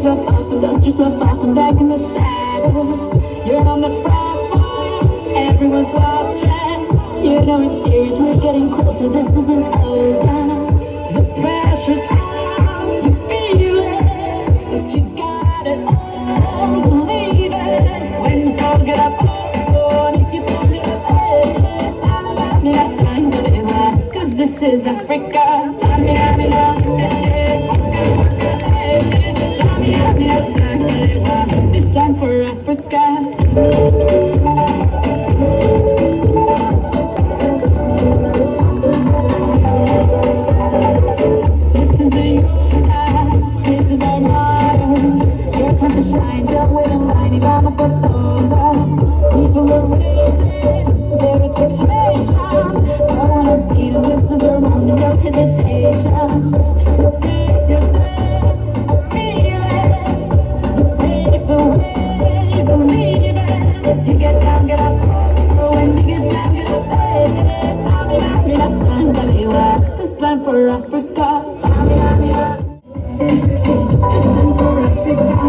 dust yourself off and back in the saddle. You're on the front line, everyone's watching. You know it's serious, we're getting closer, this isn't over. The pressure's on, you feel it, but you got it all, believe it. When the phone get up, oh, and if you feel it, time to be wild, 'cause this is Africa. This time for Africa. Listen to you now, this is our motto. Your time to shine, don't wait in line, it's almost over. People are raising their expectations. I wanna see them, this is a moment, no hesitation. So take your time, feel it, to pave the way, believe it. To get down, get up, oh, when you get down, get up, hey. Tell me, that's time to be wild. This time for Africa. Tell me, this time for Africa.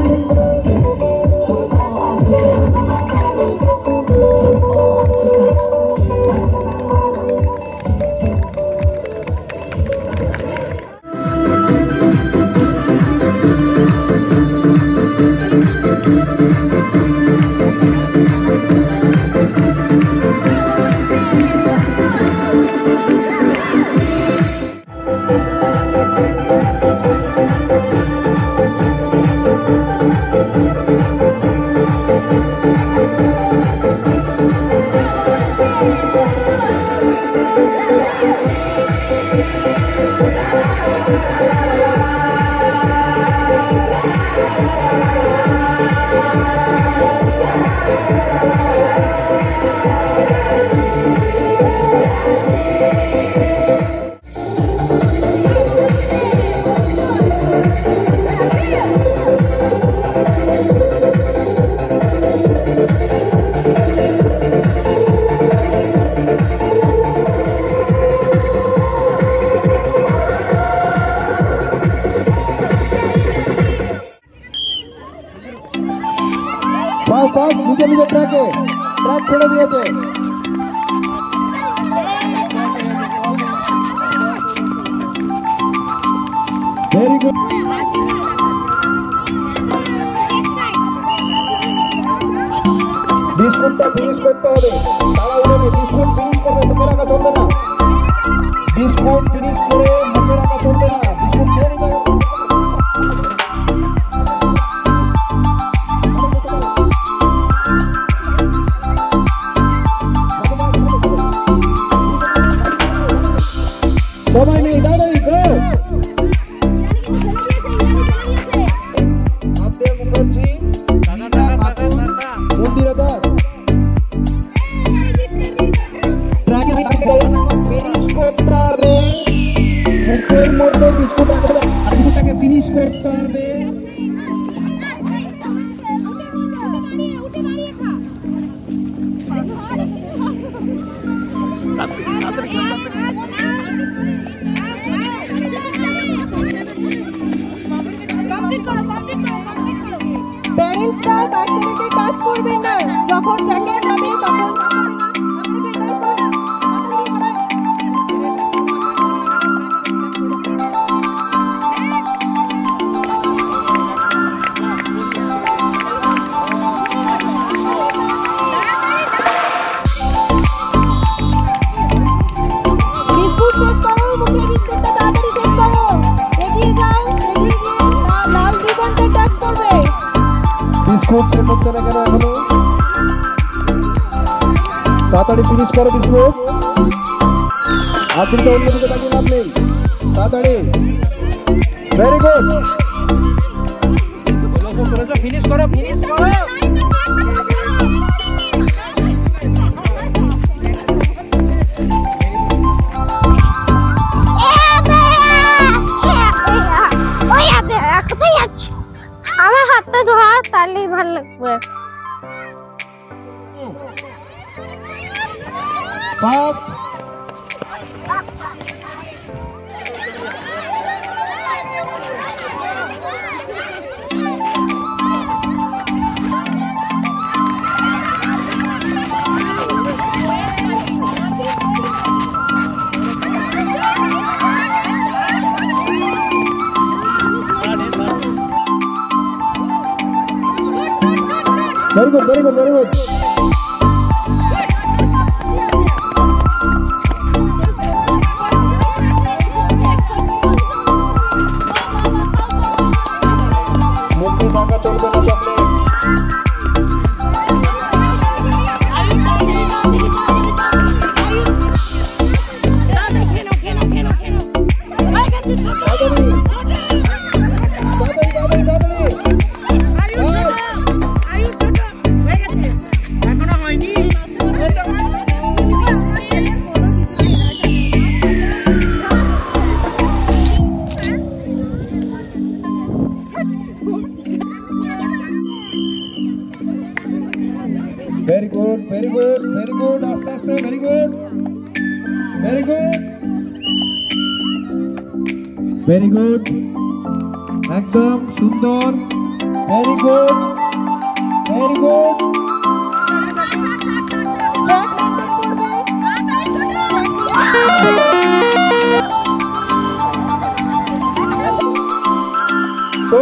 নিজে নিজে track ছেড়ে দিয়েছে। Very good. বিস্কুটটা finish করতে হবে, তাড়াহুড়ো নেই, biscuit finish করবে, মুখে রাখা চলবে না। বিস্কুট ফিনিশ করে মুখে রাখা চলবে না, বিস্কুট খেয়ে নিতে হবে। সময় নেই, দাঁড়াই গো। আব্দুল মুখার্জি, মন্দিরা দাস, ফিনিশ করতে হবে, মুখের মধ্যে বিস্কুটটাকে ফিনিশ করতে হবে। প্যারেন্টসরা বাচ্চাদেরকে টাচ করবেন না, যখন ট্র্যাকে যাবে তখন বিস্কুট শেষ করো, মুখের বিস্কুটটা তাড়াতাড়ি শেষ করো। এগিয়ে যাও, এগিয়ে গিয়ে লাল রিবনটা টাচ করবে। বিস্কুট শেষ হচ্ছে না কেন এখনো? তাড়াতাড়ি ফিনিশ করো বিস্কুট। আজকে অন্যদিকে তাকিয়ে লাভ নেই, তাড়াতাড়ি। Very good. ফিনিশ করো, ফিনিশ করো। আমার হাতটা ধোয়া, তাহলেই ভালো লাগবে। First Very good, very good, very good. মুখে থাকা চলবে না chocolate. Very good, very good, very good. Aste aste, very good, very good, very good. একদম সুন্দর, very good, very good. So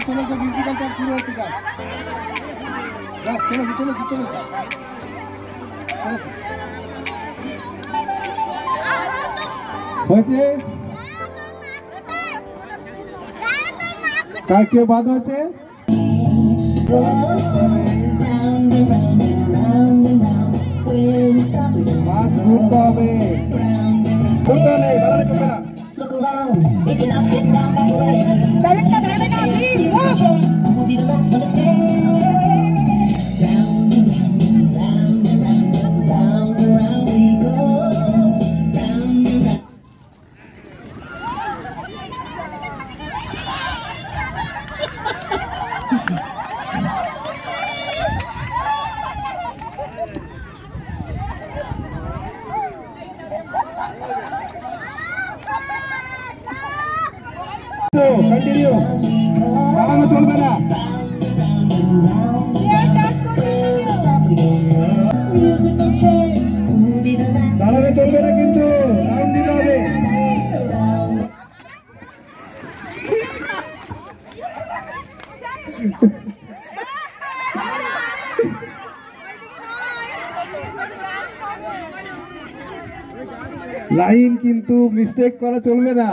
চলে যাও মিউজিক্যাল টাইম শুরু হচ্ছে যা চলে হয়েছে কার কেউ বাদ হয়েছে বাদ ঘুরতে হবে ঘুরতে নেই দাঁড়ালে করবে না कंटिन्यू दाঁড়ানো চলবে না দাঁড়ানো চলবে না কিন্তু রাউন্ড দিতে হবে লাইন কিন্তু মিস্টেক করা চলবে না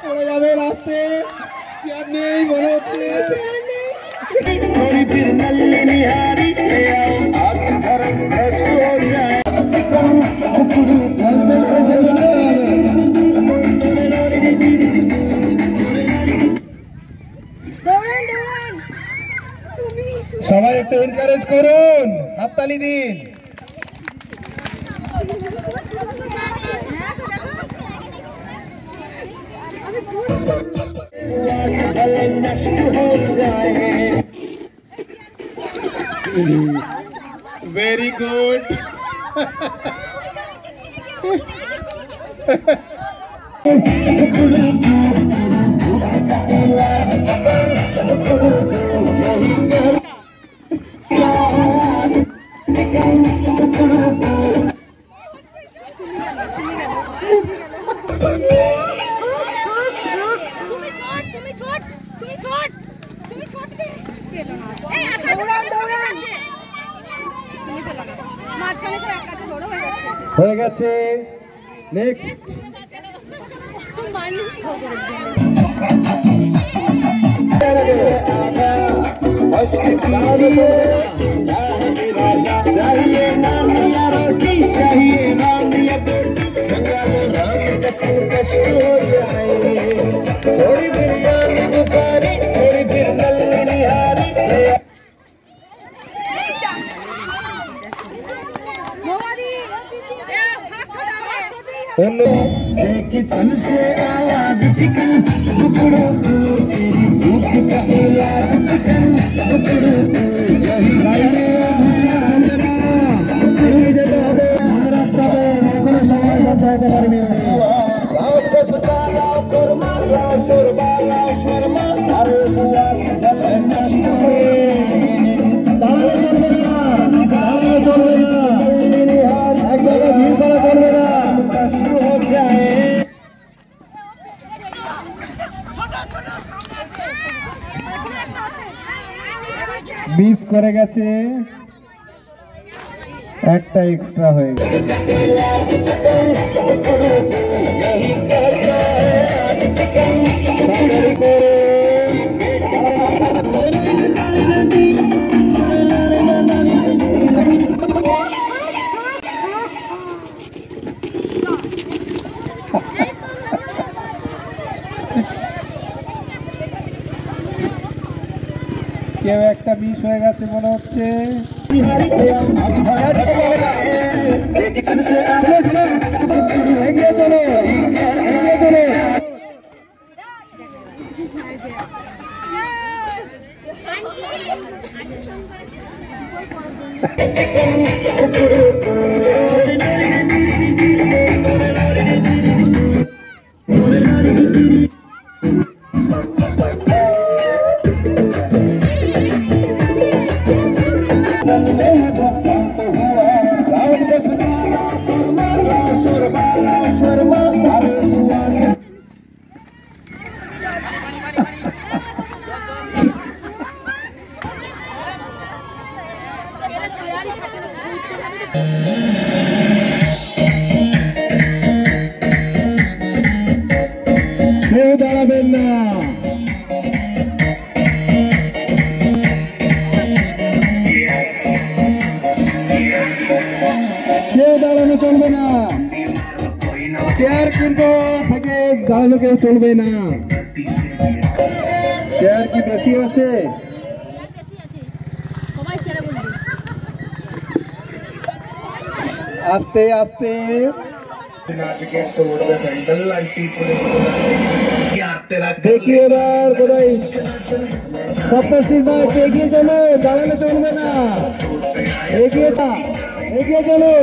পড়ে যাবে রাস্তে চেয়ার নেই মনে হচ্ছে সবাই একটু এনকারেজ করুন হাততালি দিন Very good. হয়ে গেছে। নেক্সট किचन से आवाज चिकन टुकड़ों को तेरी भूख का इलाज चिकन टुकड़ों को यही लाइने भुजना ये जगह है हमारा तब मेरे समय बचा के बारे में आओ तो पता लाओ कुरमा लाओ शर्मा सारे बुआ से गल नष्ट हुए दाले चलबे ना एक जगह भीड़ करा करबे ना कष्ट हो जाए। মিস করে গেছে, একটা এক্সট্রা হয়ে গেছে। কেউ একটা মিস হয়ে গেছে মনে হচ্ছে। এগিয়ে চলো, এগিয়ে চলো। কেউ দাঁড়াবেন না, কেউ দাঁড়ানো চলবে না, চেয়ার কিন্তু থেকে দাঁড়ানো কেউ চলবে না। চেয়ার কি বেশি আছে? আস্তে আস্তে देखिए এবার কোথায় সপ্তর্ষির ভাই এগিয়ে চলো, দাঁড়ালে চলবে না, এগিয়ে চলো।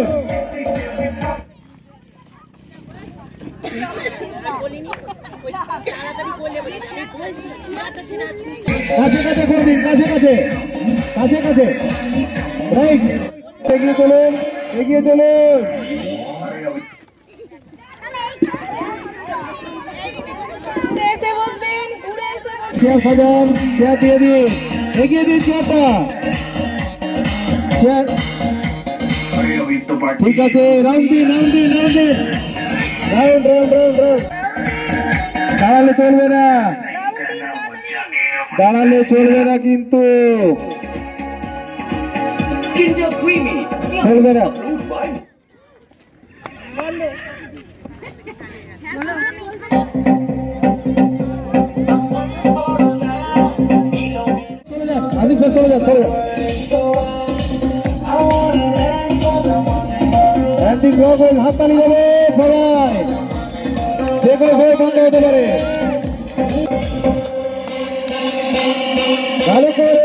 কাছে কাছে করে দিন, কাছে কাছে কাছে কাছে রাইট, এগিয়ে চলুন, এগিয়ে চলুন। চেয়ার সাজান, চেয়ার দিয়ে দিন, এগিয়ে দিন চেয়ারটা। চেয়ার ঠিক আছে, রাউন্ড দিন, রাউন্ড দিন, রাউন্ড দিন, রাউন্ড রাউন্ড রাউন্ড রাউন্ড। দাঁড়ালে চলবে না, দাঁড়ালে চলবে না, কিন্তু চলবে না। আসিফ স্যার চলে যান, চলে যান। হাততালি যাবে সবাই, যে কোনো সময় বন্ধ হতে পারে। ভালো করে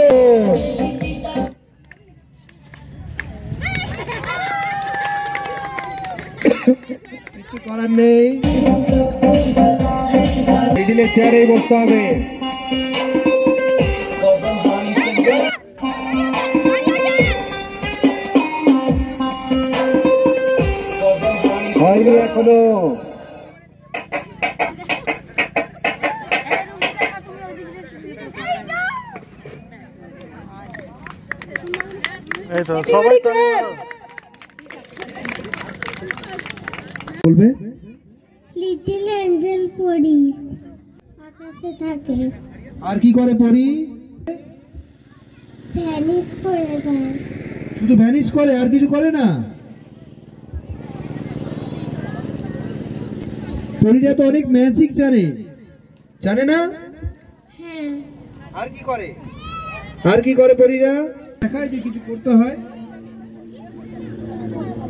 কিছু করার নেই, মিডিলে চেয়ারে বসতে হবে। হয়নি এখনো। এই তো সবাই তো বলবে লিটল এঞ্জেল পড়ি আকাশে থাকে। আর কি করে পড়ি? ভ্যানিশ করে দেয়। শুধু ভ্যানিশ করে, আর কিছু করে না? পরীরা তো অনেক ম্যাজিক জানে, জানে না? হ্যাঁ। আর কি করে? আর কি করে পরীরা? দেখায় যে কিছু করতে হয়।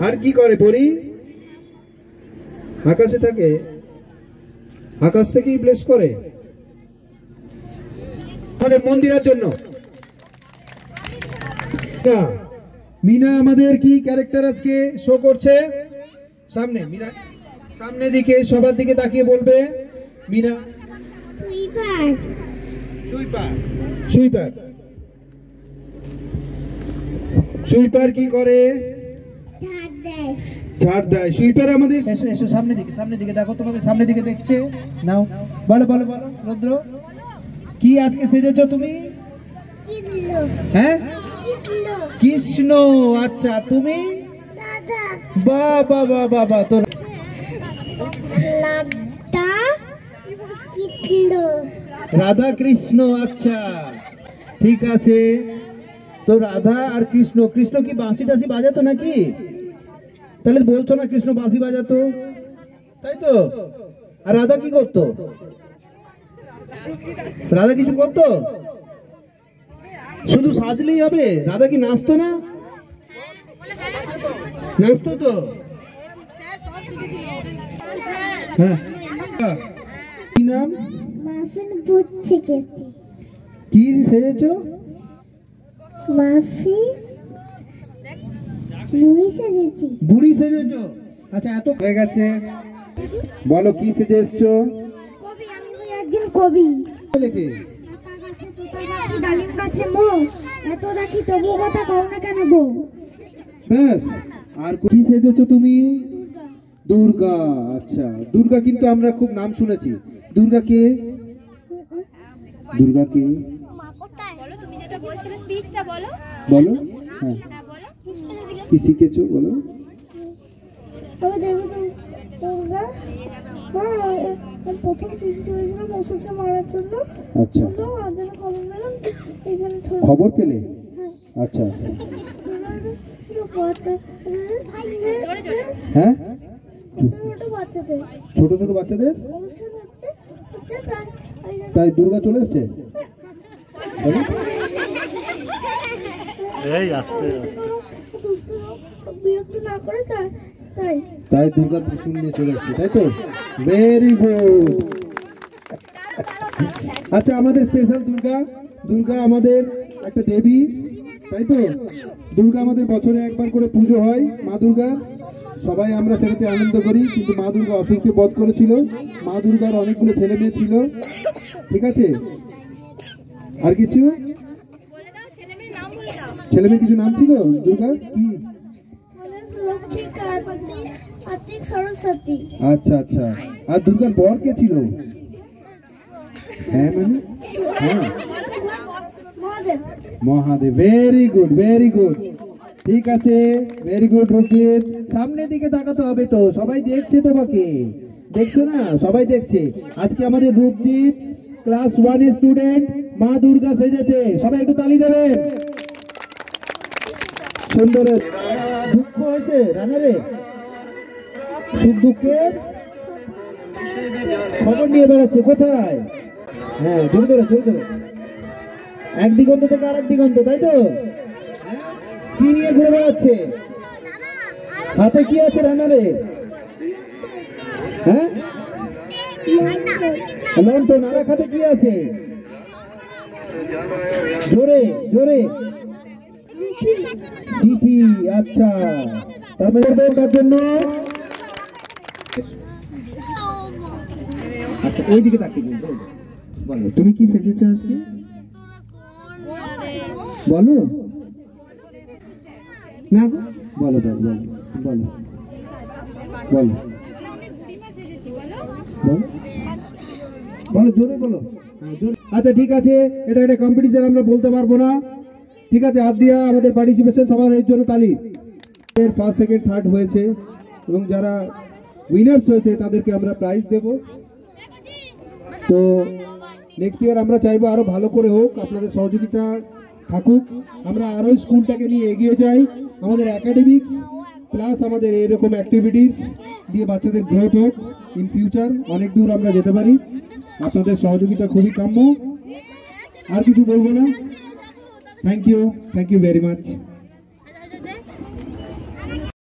আর কি করে পরী? আকাশে থাকে, আকাশ থেকেই ব্লেস করে আমাদের মন্দিরের জন্য। মিনা আমাদের কি ক্যারেক্টার আজকে শো করছে? সামনে মিনা, সামনে দিকে সবার দিকে তাকিয়ে বলবে Meena. Sweeper. Sweeper, sweeper, sweeper কি করে? ঝাড় দেয়। ঝাড় দেয়। সুইপার আমাদের, এসো এসো সামনে দিকে, সামনে দিকে দেখো, তোমাদের সামনে দিকে দেখছে। নাও বলো বলো বলো রুদ্র, কি আজকে সেজেছো তুমি? কিলো। হ্যাঁ কিলো। কৃষ্ণ। আচ্ছা তুমি? দাদা। বাবা বাবা বাবা, তোর লাড্ডা কিলো। রাধা কৃষ্ণ। আচ্ছা ঠিক আছে, তো রাধা আর কৃষ্ণ। কৃষ্ণ কি বাঁশি টাসি বাজাতো নাকি? তাহলে বলছো না কৃষ্ণ বাঁশি বাজাতো, তাই তো? আর রাধা কি করতো? রাধা কিছু করতো? শুধু সাজলেই হবে? রাধা কি নাচতো না? নাচতো তো। হ্যাঁ, কি নাম? মাফিন বুট শিখেছি। কি সেজেছো? মাফি মুড়ি সেজেছি। বুড়ি সেজেছো? আচ্ছা এত হয়ে গেছে, বলো কি সেজে এসছো? কবি। আমি একজন কবি। লেখে ডালিম গাছে মো, এত রাখি তবু কথা কও না কেন বউ? ব্যাস। আর কি সেজেছো তুমি? দুর্গা। আচ্ছা দুর্গা কিন্তু আমরা খুব নাম শুনেছি। দুর্গা কে? দুর্গা কে? বলো তুমি যেটা বলছিলে স্পিচটা বলো। বলো। হ্যাঁ কি শিখেছো বলো? আমি দেবী দুর্গা। প্রথম সৃষ্টি হয়েছিল পশুকে মারার জন্য। আচ্ছা আজ খবর পেলাম এখানে খবর পেলে? আচ্ছা হ্যাঁ, বাচ্চাদের ছোট ছোট বাচ্চাদের অনুষ্ঠান হচ্ছে তাই দুর্গা চলে এসছে। এই আস্তে আস্তে বিরক্ত না করে তাই তাই দুর্গা ত্রিশূল নিয়ে চলে এসছে, তাই তো? Very good. আচ্ছা আমাদের স্পেশাল দুর্গা, দুর্গা আমাদের একটা দেবী, তাই তো? দুর্গা আমাদের বছরে একবার করে পুজো হয়, মা দুর্গা। সবাই আমরা সেটাতে আনন্দ করি, কিন্তু মা দুর্গা অসুরকে বধ করেছিল। মা দুর্গার অনেকগুলো ছেলে মেয়ে ছিল, ঠিক আছে? আর কিছু ছেলে মেয়ে কিছু নাম ছিল দুর্গার? কি? লক্ষ্মী, কার্তিক, সরস্বতী। আচ্ছা আচ্ছা। আর দুর্গার বর কে ছিল? হ্যাঁ মানে হ্যাঁ Mahadev. Mahadev. Very good very good, ঠিক আছে, ভেরি গুড। রুকিত সামনের দিকে তাকাতে হবে তো, সবাই দেখছে তোমাকে, দেখছো না? সবাই দেখছে। আজকে আমাদের রূপজিৎ ক্লাস 1 এর স্টুডেন্ট মা দুর্গা সেজেছে, সবাই একটু তালি দেবেন। সুন্দর। দুঃখ হয়েছে রানারে? সুখ দুঃখের খবর নিয়ে বেড়াচ্ছে কোথায়? হ্যাঁ জোর করে জোর করে। এক দিগন্ত থেকে আর এক দিগন্ত, তাই তো? কি নিয়ে ঘুরে বেড়াচ্ছে? হাতে কি আছে রানারে? হ্যাঁ লন্ঠন। আর এক হাতে কি আছে? জোরে জোরে চিঠি। আচ্ছা তার জন্য আচ্ছা ওই দিকে তাকিয়ে বলবো। বলো তুমি কি সেজেছো আজকে? বলো না গো, বলো বলো বলো বলো বলো বলো বলো জোরে বলো। হ্যাঁ জোরে। আচ্ছা ঠিক আছে, এটা একটা কম্পিটিশন, আমরা বলতে পারবো না। ঠিক আছে, হাত দিয়া আমাদের পার্টিসিপেশন সবার এর জন্য তালি। এর ফার্স্ট সেকেন্ড থার্ড হয়েছে এবং যারা উইনার্স হয়েছে তাদেরকে আমরা প্রাইজ দেব। তো নেক্সট ইয়ার আমরা চাইবো আরো ভালো করে হোক, আপনাদের সহযোগিতা থাকুক, আমরা আরো স্কুলটাকে নিয়ে এগিয়ে যাই। আমাদের একাডেমিক্স প্লাস আমাদের এরকম অ্যাক্টিভিটিস দিয়ে বাচ্চাদের গ্রোথ হোক, ইন ফিউচার অনেক দূর আমরা যেতে পারি। আপনাদের সহযোগিতা খুবই কাম্য। আর কিছু বলবো না। Thank you very much.